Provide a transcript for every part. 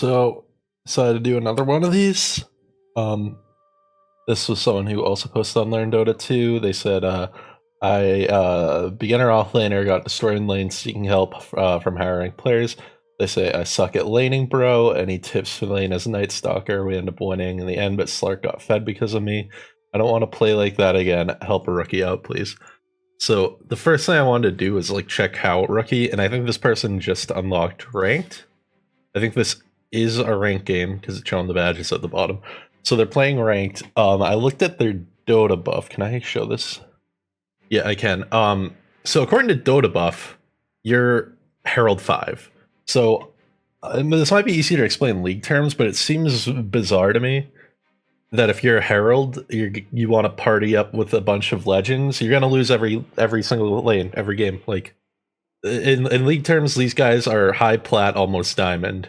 So decided to do another one of these. This was someone who also posted on LearnDota2. They said, beginner offlaner, got destroyed in lane seeking help from higher ranked players. They say, I suck at laning, bro. Any tips for lane as a Nightstalker? We end up winning in the end, but Slark got fed because of me. I don't want to play like that again. Help a rookie out, please. So the first thing I wanted to do was like check how rookie, and I think this person just unlocked ranked. I think this is a ranked game because it's showing the badges at the bottom. So they're playing ranked. I looked at their Dota buff. Can I show this? Yeah, I can. So according to Dota buff, you're Herald 5. So this might be easy to explain in league terms, but it seems bizarre to me that if you're a Herald, you want to party up with a bunch of legends, you're gonna lose every single lane, every game. Like in league terms, these guys are high plat, almost diamond.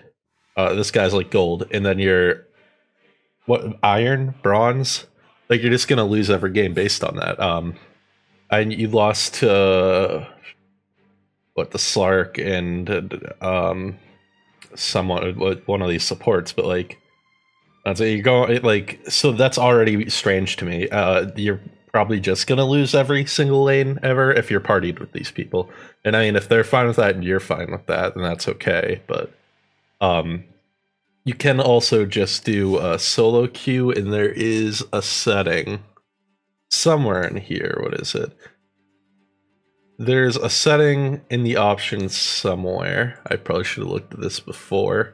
This guy's like gold, and then you're what, iron, bronze. Like you're just gonna lose every game based on that. And you lost to what, the Slark and someone, one of these supports, but like so you're going like, so that's already strange to me. You're probably just gonna lose every single lane ever if you're partied with these people. And I mean, if they're fine with that and you're fine with that, then that's okay. But you can also just do a solo queue, and there is a setting somewhere in here. What is it? There's a setting in the options somewhere. I probably should have looked at this before.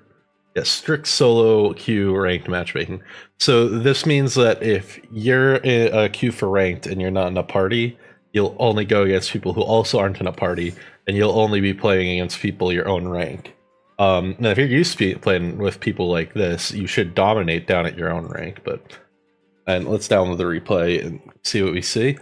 Yeah, strict solo queue ranked matchmaking. So this means that if you're in a queue for ranked and you're not in a party, you'll only go against people who also aren't in a party, and you'll only be playing against people your own rank. Now if you're used to playing with people like this, you should dominate down at your own rank, and let's download the replay and see what we see.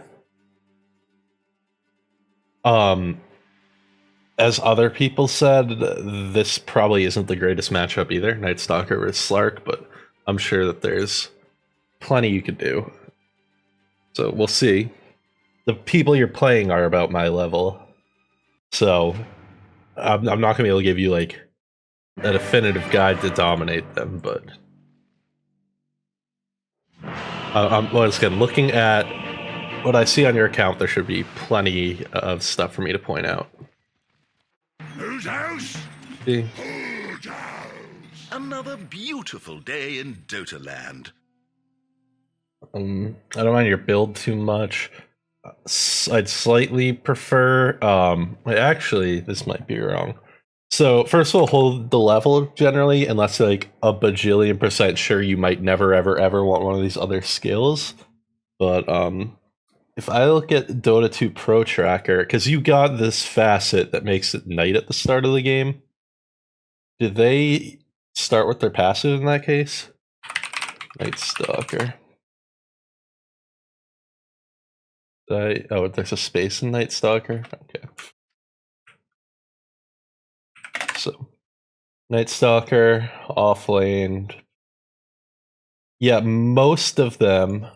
As other people said, this probably isn't the greatest matchup either, Nightstalker versus Slark, but I'm sure that there's plenty you could do. So we'll see. The people you're playing are about my level, so I'm not going to be able to give you like a definitive guide to dominate them, but once again, looking at what I see on your account, there should be plenty of stuff for me to point out. Whose house? See? Whose house? Another beautiful day in Dota land. I don't mind your build too much. I'd slightly prefer, actually, this might be wrong. So first of all, hold the level generally, unless you're like a bajillion % sure you might never ever want one of these other skills. But if I look at Dota 2 Pro Tracker, because you got this facet that makes it night at the start of the game, did they start with their passive in that case? Nightstalker. Oh, there's a space in Nightstalker? Okay. So, Nightstalker, offlane. Yeah, most of the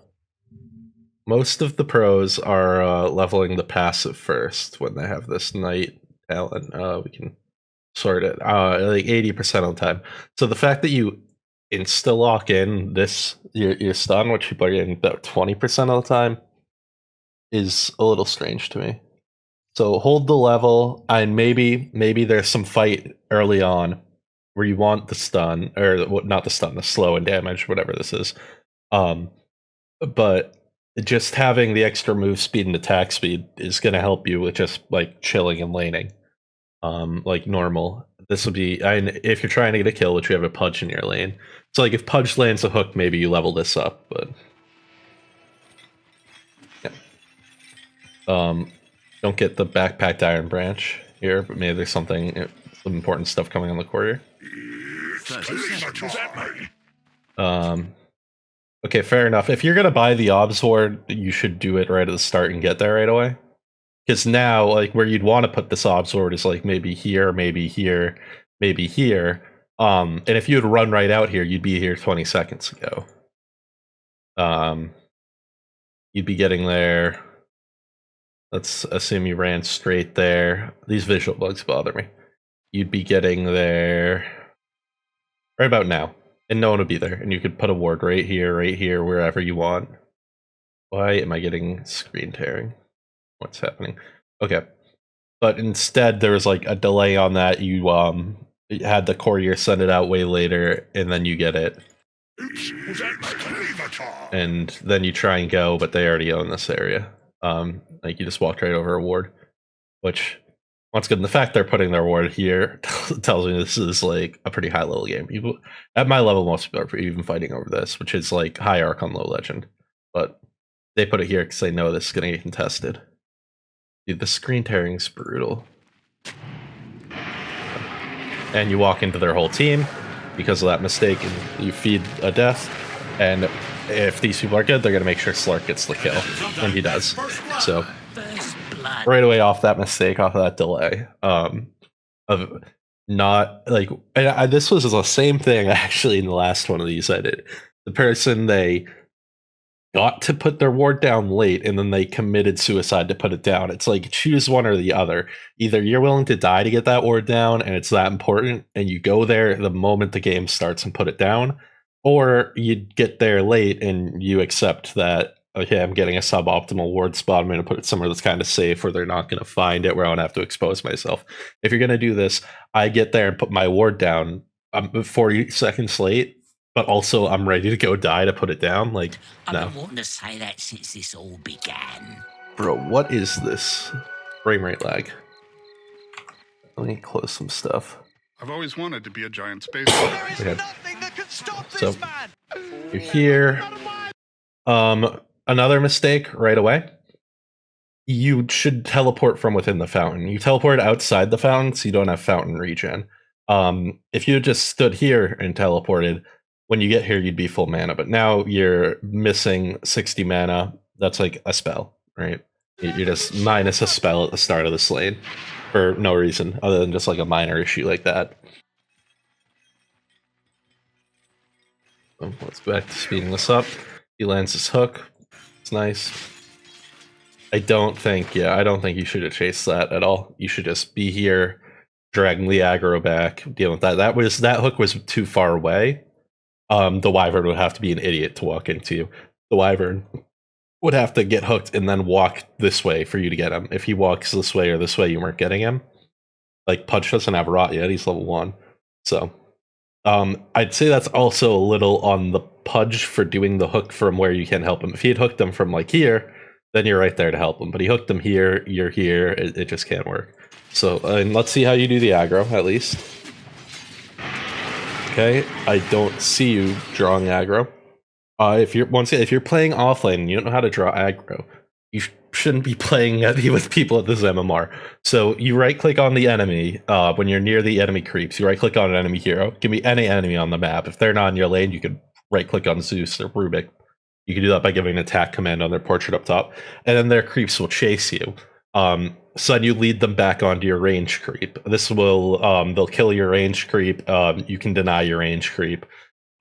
pros are leveling the passive first when they have this night talent. We can sort it like 80% of the time. So the fact that you insta lock in this your stun, which people are getting about 20% of the time, is a little strange to me. So hold the level, and maybe there's some fight early on where you want the stun, or not the stun, the slow and damage, whatever this is. But just having the extra move speed and attack speed is going to help you with just like chilling and laning, like normal. This would be, if you're trying to get a kill, which you have a Pudge in your lane. So like if Pudge lands a hook, maybe you level this up, but yeah. Don't get the backpacked Iron Branch here, but maybe there's some important stuff coming on the quarter. Okay, fair enough. If you're gonna buy the Obs Ward, you should do it right at the start and get there right away. Because now, like, where you'd want to put this Obs Ward is like maybe here, maybe here, maybe here. And if you would run right out here, you'd be here 20 seconds ago. You'd be getting there. Let's assume you ran straight there. These visual bugs bother me. You'd be getting there right about now, and no one would be there, and you could put a ward right here, wherever you want. Why am I getting screen tearing? What's happening? Okay. But instead, there was like a delay on that. You had the courier send it out way later, and then you get it. And then you try and go, but they already own this area. Like you just walked right over a ward, which once again, the fact they're putting their ward here tells me this is like a pretty high level game. People, at my level, most people are even fighting over this, which is like high arc on low legend. But they put it here because they know this is going to get contested. Dude, the screen tearing is brutal. And you walk into their whole team because of that mistake, and you feed a death. And if these people are good, they're going to make sure Slark gets the kill, and he does. So right away off that mistake, off of that delay, of not like this was the same thing actually in the last one of these I did. The person they got to put their ward down late, and then they committed suicide to put it down. It's like choose one or the other. Either you're willing to die to get that ward down, and it's that important, and you go there the moment the game starts and put it down, or you get there late and you accept that, okay, I'm getting a suboptimal ward spot, I'm going to put it somewhere that's kind of safe where they're not going to find it, where I don't have to expose myself. If you're going to do this, I get there and put my ward down. I'm 40 seconds late, but also I'm ready to go die to put it down. Like, no. I've been wanting to say that since this all began. Bro, what is this? Frame rate lag. Let me close some stuff. I've always wanted to be a giant space. There is Okay. nothing that can stop So, this man. You're here. Another mistake right away. You should teleport from within the fountain. You teleport outside the fountain, so you don't have fountain regen. If you just stood here and teleported, when you get here, you'd be full mana. But now you're missing 60 mana. That's like a spell, right? You're just minus a spell at the start of this lane for no reason other than just like a minor issue like that. So let's go back to speeding this up. He lands his hook. It's nice. I don't think you should have chased that at all. You should just be here, dragging the aggro back, dealing with that. That hook was too far away. The Wyvern would have to be an idiot to walk into you. The Wyvern would have to get hooked and then walk this way for you to get him. If he walks this way or this way, you weren't getting him. Like, Pudge doesn't have rot yet, he's level 1. So, I'd say that's also a little on the Pudge for doing the hook from where you can help him. If he had hooked him from, like, here, then you're right there to help him. But he hooked him here, you're here, it just can't work. So, and let's see how you do the aggro, at least. Okay, I don't see you drawing aggro. If you're playing offlane and you don't know how to draw aggro, you shouldn't be playing with people at this MMR. So you right-click on the enemy when you're near the enemy creeps. You right-click on an enemy hero. Give me any enemy on the map. If they're not in your lane, you can right-click on Zeus or Rubik. You can do that by giving an attack command on their portrait up top, and then their creeps will chase you. So then you lead them back onto your range creep. This will they'll kill your range creep. You can deny your range creep.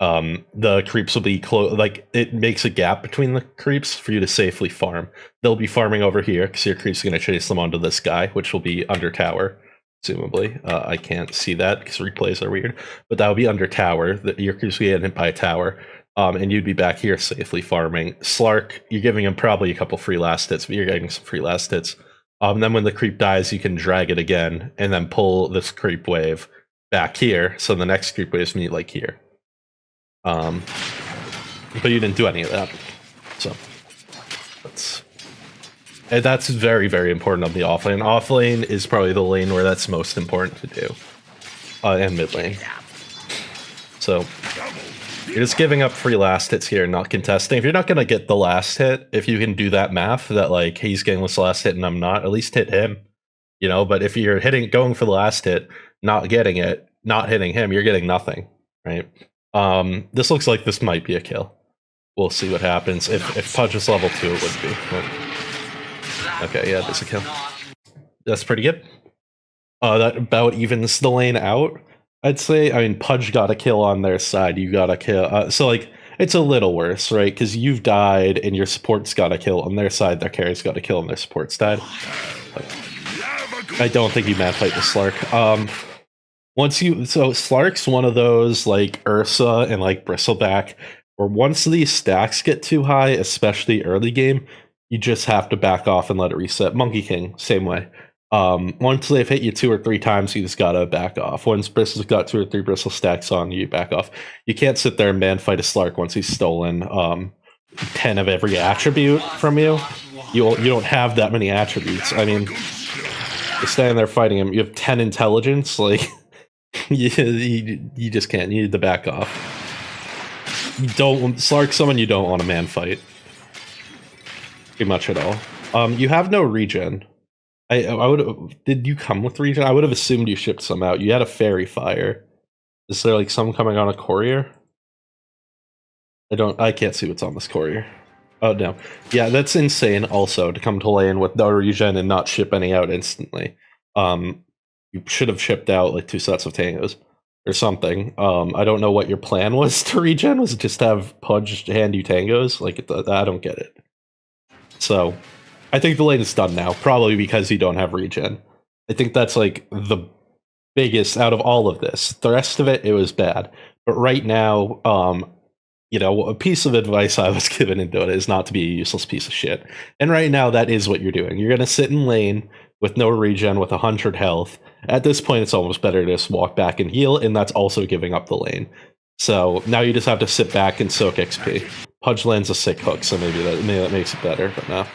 The creeps will be like, it makes a gap between the creeps for you to safely farm. They'll be farming over here because your creeps are going to chase them onto this guy, which will be under tower, presumably. I can't see that because replays are weird, but that will be under tower. Your creeps will get hit by a tower. And you'd be back here safely farming. Slark, you're giving him probably a couple free last hits, but you're getting some free last hits. Then when the creep dies, you can drag it again and then pull this creep wave back here. So the next creep waves meet like here. But you didn't do any of that. So that's very, very important on the offlane. Offlane is probably the lane where that's most important to do. And mid lane. So you're just giving up free last hits here, not contesting. If you're not going to get the last hit, if you can do that math that like he's getting this last hit and I'm not, at least hit him. You know, but if you're going for the last hit, not getting it, not hitting him, you're getting nothing, right? This looks like this might be a kill. We'll see what happens. If Pudge is level 2, it would be. Okay, yeah, that's a kill. That's pretty good. That about evens the lane out, I'd say. I mean, Pudge got a kill on their side. You got a kill. So, like, it's a little worse, right? Because you've died and your support's got a kill on their side. Their carry's got a kill and their support's died. But I don't think you man fight the Slark. So Slark's one of those like Ursa and like Bristleback, where once these stacks get too high, especially early game, you just have to back off and let it reset. Monkey King, same way. Once they've hit you 2 or 3 times, you just gotta back off. Once Bristle's got 2 or 3 Bristle stacks on you, back off. You can't sit there and man fight a Slark once he's stolen 10 of every attribute from you. You don't have that many attributes. I mean, you're standing there fighting him. You have 10 intelligence, like. You just can't. You need to back off. You don't Slark someone you don't want to man fight. Pretty much at all. You have no regen. I would. Did you come with regen? I would have assumed you shipped some out. You had a fairy fire. Is there like some coming on a courier? I can't see what's on this courier. Oh no. Yeah, that's insane. Also to come to lane with no regen and not ship any out instantly. You should have shipped out like 2 sets of tangos or something. I don't know what your plan was to regen. Was it just have Pudge hand you tangos? Like, I don't get it. So, I think the lane is done now, probably because you don't have regen. I think that's like the biggest out of all of this. The rest of it was bad. But right now, a piece of advice I was given in Dota is not to be a useless piece of shit. And right now, that is what you're doing. You're going to sit in lane with no regen, with 100 health. At this point, it's almost better to just walk back and heal, and that's also giving up the lane. So now you just have to sit back and soak XP. Pudge lands a sick hook, so maybe that makes it better, but no.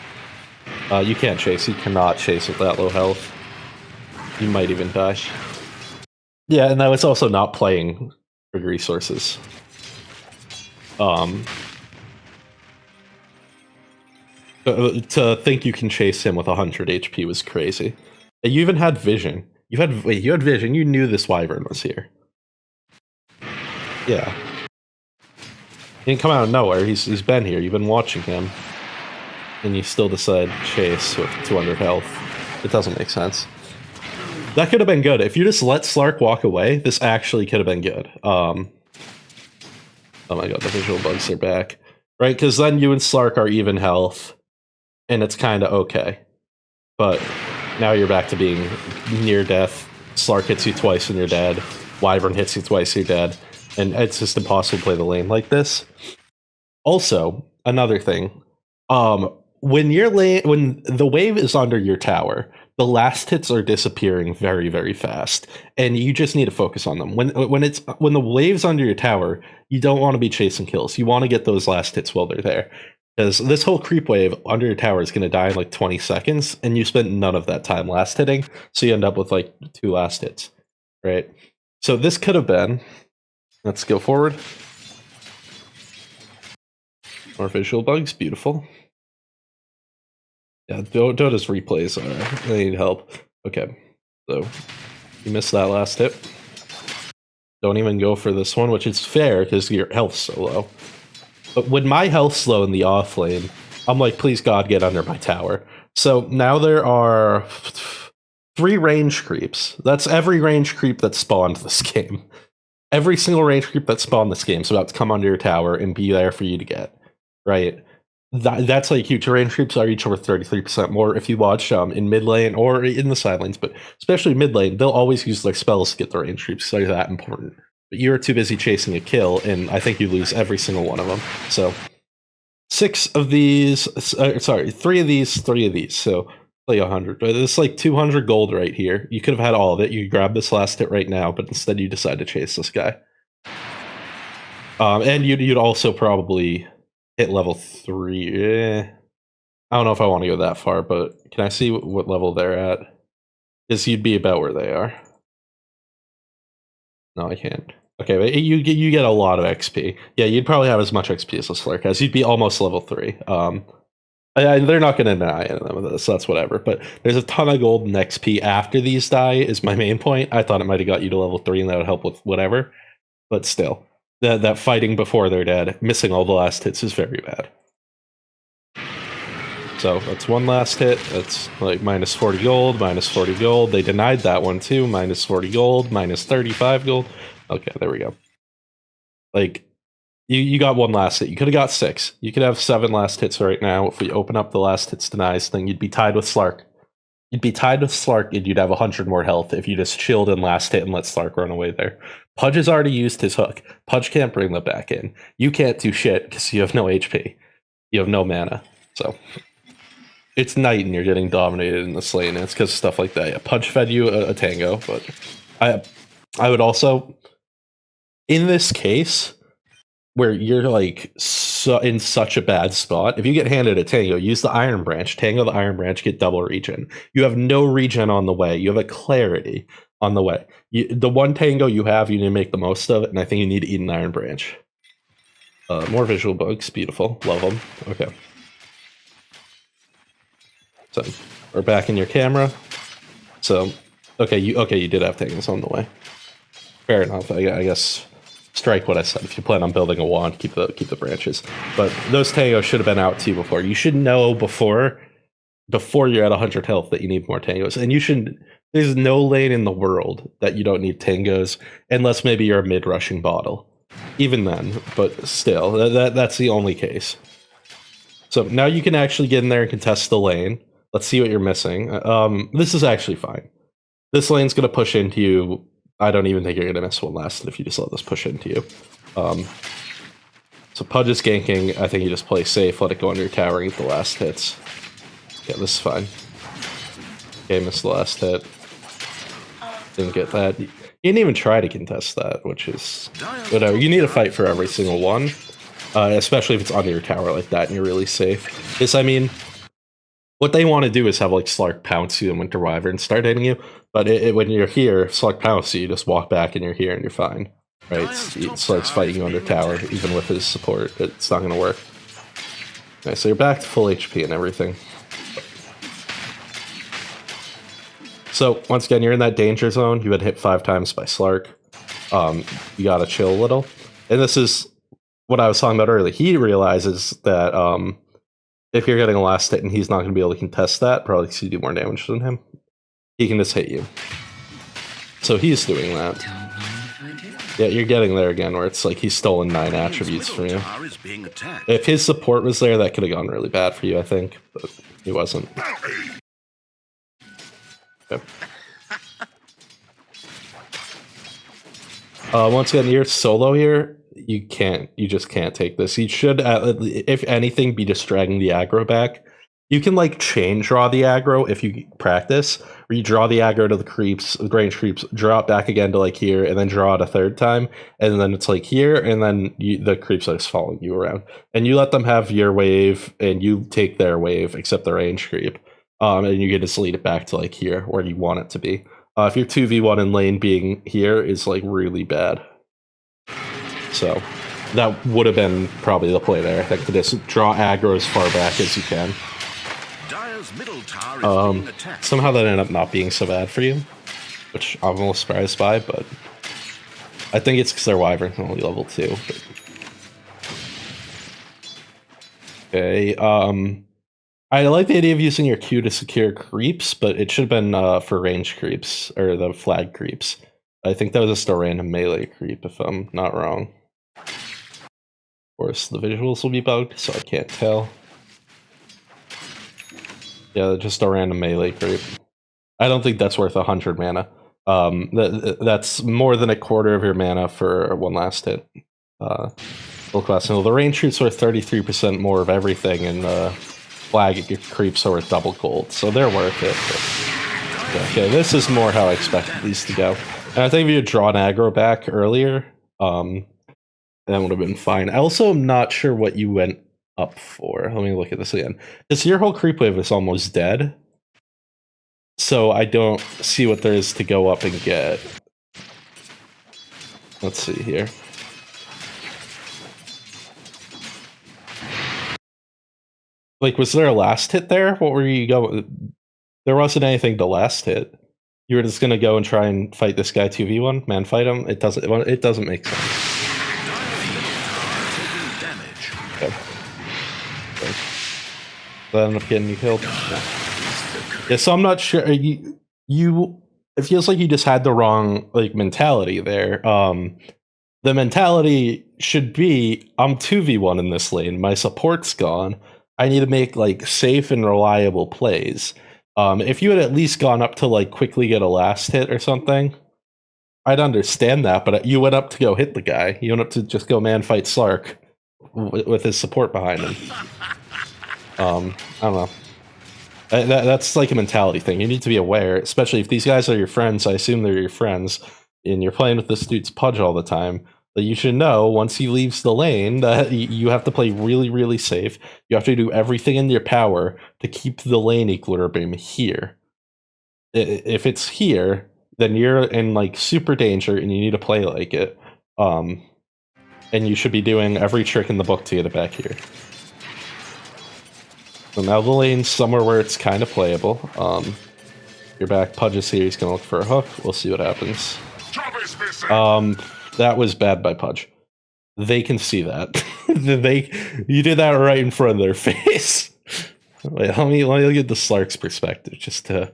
You can't chase. You cannot chase with that low health. You might even die. Yeah, and now it's also not playing for resources. To think you can chase him with 100 HP was crazy. You even had vision. You had vision. You knew this wyvern was here. Yeah. He didn't come out of nowhere. He's been here. You've been watching him. And you still decide to chase with 200 health. It doesn't make sense. That could have been good. If you just let Slark walk away, this actually could have been good. Oh my god, the visual bugs are back. Right, because then you and Slark are even health. And it's kind of okay. But now you're back to being near death. Slark hits you twice and you're dead. Wyvern hits you twice, you're dead. And it's just impossible to play the lane like this. Also, another thing. When the wave is under your tower, the last hits are disappearing very, very fast. And you just need to focus on them. When the wave's under your tower, you don't want to be chasing kills. You want to get those last hits while they're there. Because this whole creep wave under your tower is going to die in like 20 seconds, and you spent none of that time last hitting, so you end up with like 2 last hits, right? So this could have been, let's go forward. More visual bugs, beautiful. Yeah, Dota's replays they need help. Okay, so you missed that last hit. Don't even go for this one, which is fair because your health's so low. But when my health's low in the off lane, I'm like, please God, get under my tower. So now there are 3 range creeps. That's every range creep that spawned this game. Every single range creep that spawned this game is about to come under your tower and be there for you to get, right? That's like huge. Range creeps are each over 33% more if you watch in mid lane or in the side lanes, but especially mid lane, they'll always use their spells to get the range creeps, so they're that important. But you're too busy chasing a kill, and I think you lose every single one of them. So 6 of these, 3 of these, 3 of these. So like 100. It's like 200 gold right here. You could have had all of it. You could grab this last hit right now, but instead you decide to chase this guy. And you'd also probably hit level 3. I don't know if I want to go that far, but can I see what level they're at? Because you'd be about where they are. No, I can't. Okay, but you get a lot of XP. Yeah, you'd probably have as much XP as a Slark has. You'd be almost level 3. They're not going to deny any of this, so that's whatever. But there's a ton of gold and XP after these die is my main point. I thought it might have got you to level 3 and that would help with whatever. But still, that fighting before they're dead, missing all the last hits is very bad. So that's 1 last hit. That's like minus 40 gold, minus 40 gold. They denied that one too. Minus 40 gold, minus 35 gold. Okay, there we go. Like, you got 1 last hit. You could have got 6. You could have 7 last hits right now. If we open up the last hits denies thing, you'd be tied with Slark. You'd be tied with Slark, and you'd have 100 more health if you just chilled and last hit and let Slark run away there. Pudge has already used his hook. Pudge can't bring them back in. You can't do shit because you have no HP. You have no mana. So it's night and you're getting dominated in this lane. And it's because of stuff like that. Yeah, Pudge fed you a tango, but I would also, in this case, where you're like in such a bad spot, if you get handed a tango, use the Iron Branch. Tango the Iron Branch, get double regen. You have no regen on the way. You have a clarity on the way. The one tango you have, you need to make the most of it, and I think you need to eat an Iron Branch. More visual bugs, beautiful, love them. Okay. So we're back in your camera. So, okay, you did have tangos on the way. Fair enough, I guess. Strike what I said. If you plan on building a wand, keep the branches. But those tangos should have been out to you before. You should know before you're at 100 health that you need more tangos. And you should. There's no lane in the world that you don't need tangos, unless maybe you're a mid-rushing bottle. Even then, but still, that's the only case. So now you can actually get in there and contest the lane. Let's see what you're missing. This is actually fine. This lane's going to push into you. I don't even think you're going to miss one last if you just let this push into you. So Pudge is ganking. I think you just play safe, let it go under your tower, and get the last hits. Yeah, this is fine. Okay, missed the last hit. Didn't get that. You didn't even try to contest that, which is whatever. You need to fight for every single one, especially if it's under your tower like that and you're really safe. I mean, what they want to do is have like Slark pounce you and Winter Wyvern start hitting you, but when you're here, Slark pounce you just walk back and you're here and you're fine. Right? Slark's fighting you under tower, even with his support. It's not going to work. Okay, so you're back to full HP and everything. So, once again, you're in that danger zone. You've been hit 5 times by Slark. You gotta chill a little. And this is what I was talking about earlier. He realizes that if you're getting a last hit and he's not going to be able to contest that, probably because you do more damage than him, he can just hit you. So he's doing that. Yeah, you're getting there again, where it's like he's stolen 9 attributes from you. If his support was there, that could have gone really bad for you, I think. But he wasn't. Okay. Once again, you're solo here. You just can't take this. You should, if anything, be just dragging the aggro back. You can like chain draw the aggro if you practice, where you draw the aggro to the creeps, the range creeps, draw it back again to like here, and then draw it a third time, and then it's like here, and then the creeps are just following you around. And you let them have your wave, and you take their wave, except the range creep. And you can just lead it back to like here, where you want it to be. If your 2v1 in lane being here is like really bad. So that would have been probably the play there. I think to just draw aggro as far back as you can. Somehow that ended up not being so bad for you, which I'm a little surprised by, but I think it's because their Wyvern's only level 2. But... Okay, I like the idea of using your Q to secure creeps, but it should have been for range creeps, or the flag creeps. I think that was just a random melee creep, if I'm not wrong. Of course, the visuals will be bugged, so I can't tell. Yeah, just a random melee creep. I don't think that's worth 100 mana. That's more than a quarter of your mana for one last hit. Full class. No, the range creeps worth 33% more of everything, and flag creeps are worth double gold, so they're worth it. But, okay, this is more how I expected these to go. And I think if you had drawn aggro back earlier, that would have been fine. I also am not sure what you went up for. Let me look at this again. Because your whole creep wave is almost dead. So I don't see what there is to go up and get. Let's see here. Like, was there a last hit there? What were you going? There wasn't anything to last hit. You were just gonna go and try and fight this guy 2v1, man fight him. It doesn't make sense. Okay. That ended up getting you killed. Yeah, so I'm not sure. It feels like you just had the wrong like mentality there. The mentality should be, I'm 2v1 in this lane. My support's gone. I need to make like safe and reliable plays. If you had at least gone up to like quickly get a last hit or something, I'd understand that, but you went up to go hit the guy. You went up to just go man fight Slark with his support behind him. I don't know. That's like a mentality thing. You need to be aware, especially if these guys are your friends. I assume they're your friends, and you're playing with this dude's Pudge all the time. That you should know once he leaves the lane that you have to play really, really safe. You have to do everything in your power to keep the lane equilibrium here. If it's here, then you're in like super danger, and you need to play like it. And you should be doing every trick in the book to get it back here. So now the lane's somewhere where it's kind of playable. You're back. Pudge is here. He's going to look for a hook. We'll see what happens. That was bad by Pudge. They can see that. You did that right in front of their face. Wait, let me look at the Slark's perspective just to...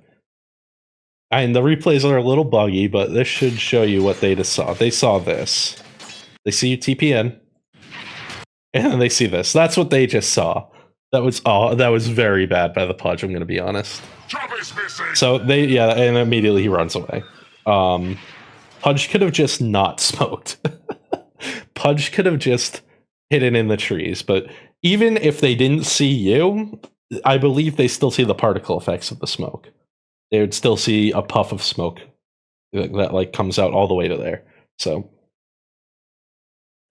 I mean, the replays are a little buggy, but this should show you what they just saw. They saw this. They see you TPN. And then they see this. That's what they just saw. That was very bad by the Pudge, I'm going to be honest. So and immediately he runs away. Pudge could have just not smoked. Pudge could have just hidden in the trees, but even if they didn't see you, I believe they still see the particle effects of the smoke. They would still see a puff of smoke that like comes out all the way to there. So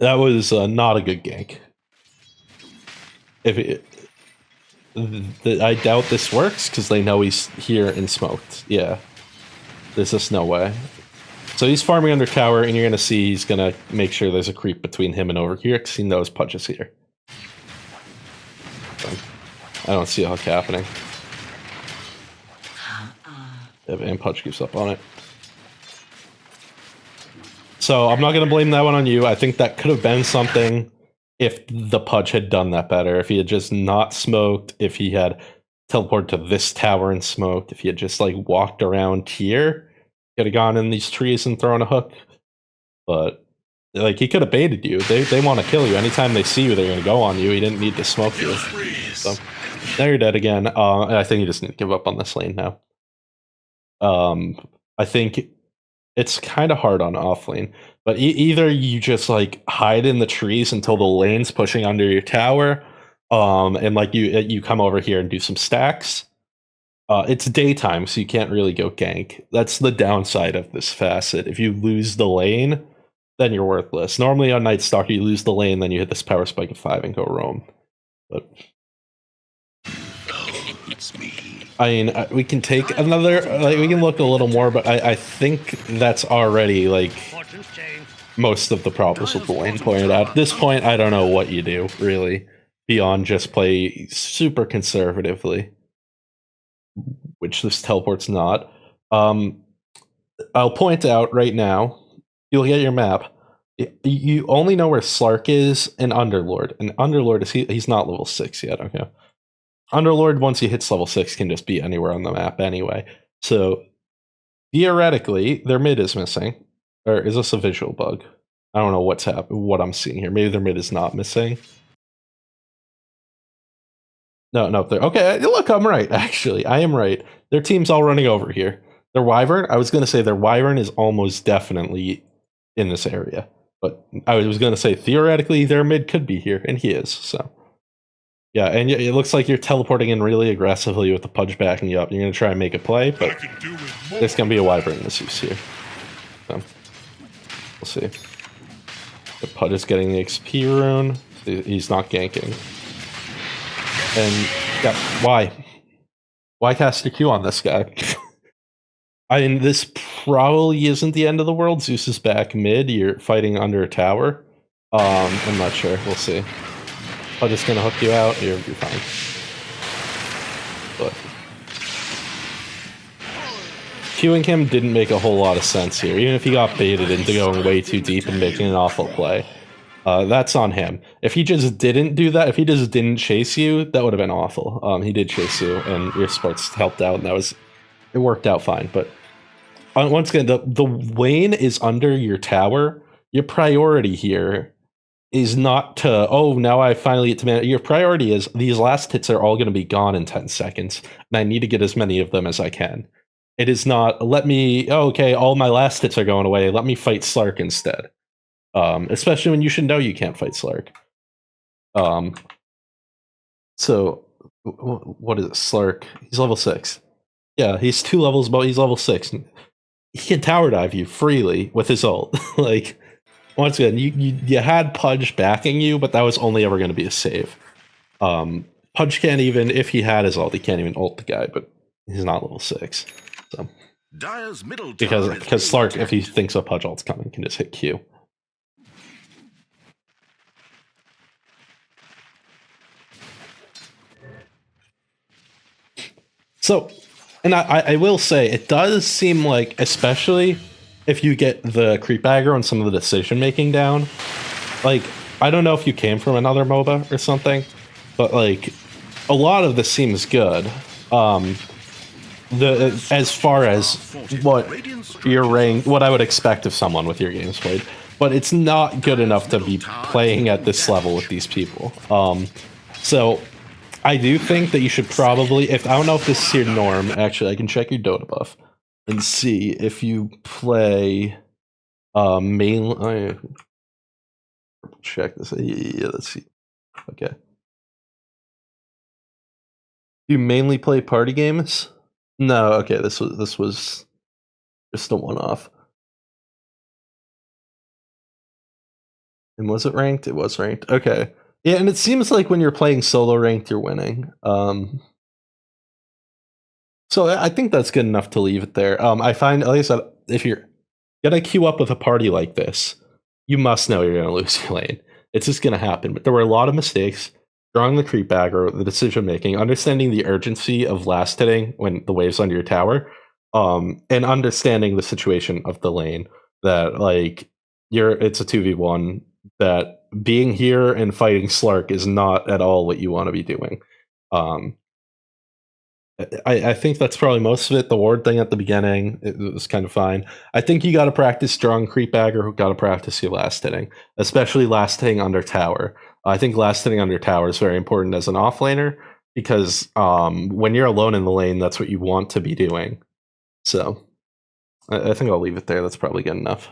that was not a good gank. I doubt this works because they know he's here and smoked. Yeah, there's just no way. So he's farming under tower, and you're going to see he's going to make sure there's a creep between him and over here because he knows Pudge is here. So, I don't see a hook happening. And Pudge gives up on it. So I'm not going to blame that one on you. I think that could have been something if the Pudge had done that better. If he had just not smoked, if he had teleported to this tower and smoked, if he had just like walked around here, he could have gone in these trees and thrown a hook. But like he could have baited you. They want to kill you. Anytime they see you, they're going to go on you. He didn't need to smoke you. So now you're dead again. I think you just need to give up on this lane now. I think it's kind of hard on offlane, but either you just like hide in the trees until the lane's pushing under your tower, and like you come over here and do some stacks. It's daytime, so you can't really go gank. That's the downside of this facet. If you lose the lane, then you're worthless. Normally on Nightstalker, you lose the lane, then you hit this power spike of 5 and go roam. But I mean, we can take another, like, we can look a little more, but I think that's already, like, most of the problems with the lane pointed out. At this point, I don't know what you do, really, beyond just play super conservatively, which this teleport's not. I'll point out right now, you'll get your map. You only know where Slark is and Underlord. And Underlord, he's not level 6 yet, okay? Underlord, once he hits level 6, can just be anywhere on the map anyway. So, theoretically, their mid is missing. Or is this a visual bug? I don't know what I'm seeing here. Maybe their mid is not missing. No, okay, look, I'm right, actually. I am right. Their team's all running over here. Their Wyvern, I was going to say their Wyvern is almost definitely in this area. But I was going to say, theoretically, their mid could be here, and he is, so. Yeah, and it looks like you're teleporting in really aggressively with the Pudge backing you up. You're going to try and make a play, but there's going to be a Wyvern misuse here. So, we'll see. The Pudge is getting the XP rune. He's not ganking. And, yeah, why? Why cast a Q on this guy? I mean, this probably isn't the end of the world. Zeus is back mid. You're fighting under a tower. I'm not sure. We'll see. I'm just gonna hook you out. You're fine. But queuing him didn't make a whole lot of sense here. Even if he got baited into going way too deep and making an awful play, that's on him. If he just didn't do that, if he just didn't chase you, that would have been awful. He did chase you, and your sports helped out, and it worked out fine. But once again, the lane is under your tower. Your priority here is not to, oh, now I finally get to man. Your priority is these last hits are all going to be gone in 10 seconds, and I need to get as many of them as I can. It is not, let me, oh, okay, all my last hits are going away. Let me fight Slark instead. Especially when you should know you can't fight Slark. So, what is it? Slark. He's level 6. Yeah, he's 2 levels above. He's level 6. He can tower dive you freely with his ult. Like, once again, you had Pudge backing you, but that was only ever going to be a save. Pudge can't even, if he had his ult, he can't even ult the guy, but he's not level 6. So Dire's middle because tower is Slark, being if he attacked. thinks a Pudge ult's coming, can just hit Q. So, and I will say, it does seem like, especially if you get the creep aggro and some of the decision making down, like, I don't know if you came from another MOBA or something, but like, a lot of this seems good. As far as what your rank, what I would expect of someone with your games played, but it's not good enough to be playing at this level with these people. So I do think that you should probably, if I don't know if this is your norm, actually I can check your Dota buff and see if you play main. Check this. Yeah, let's see. Okay. You mainly play party games? No, okay, this was just a one-off. And was it ranked? It was ranked. Okay. Yeah, and it seems like when you're playing solo ranked, you're winning. So I think that's good enough to leave it there. I find, at least, if you're gonna queue up with a party like this, you must know you're gonna lose your lane. It's just gonna happen. But there were a lot of mistakes. Drawing the creep aggro, the decision making, understanding the urgency of last hitting when the wave's under your tower, and understanding the situation of the lane. That like it's a 2v1. That being here and fighting Slark is not at all what you want to be doing. I think that's probably most of it. The ward thing at the beginning, it was kind of fine. I think you got to practice strong creep aggro. Got to practice your last hitting, especially last hitting under tower. I think last hitting under tower is very important as an offlaner because when you're alone in the lane, that's what you want to be doing. So I think I'll leave it there. That's probably good enough.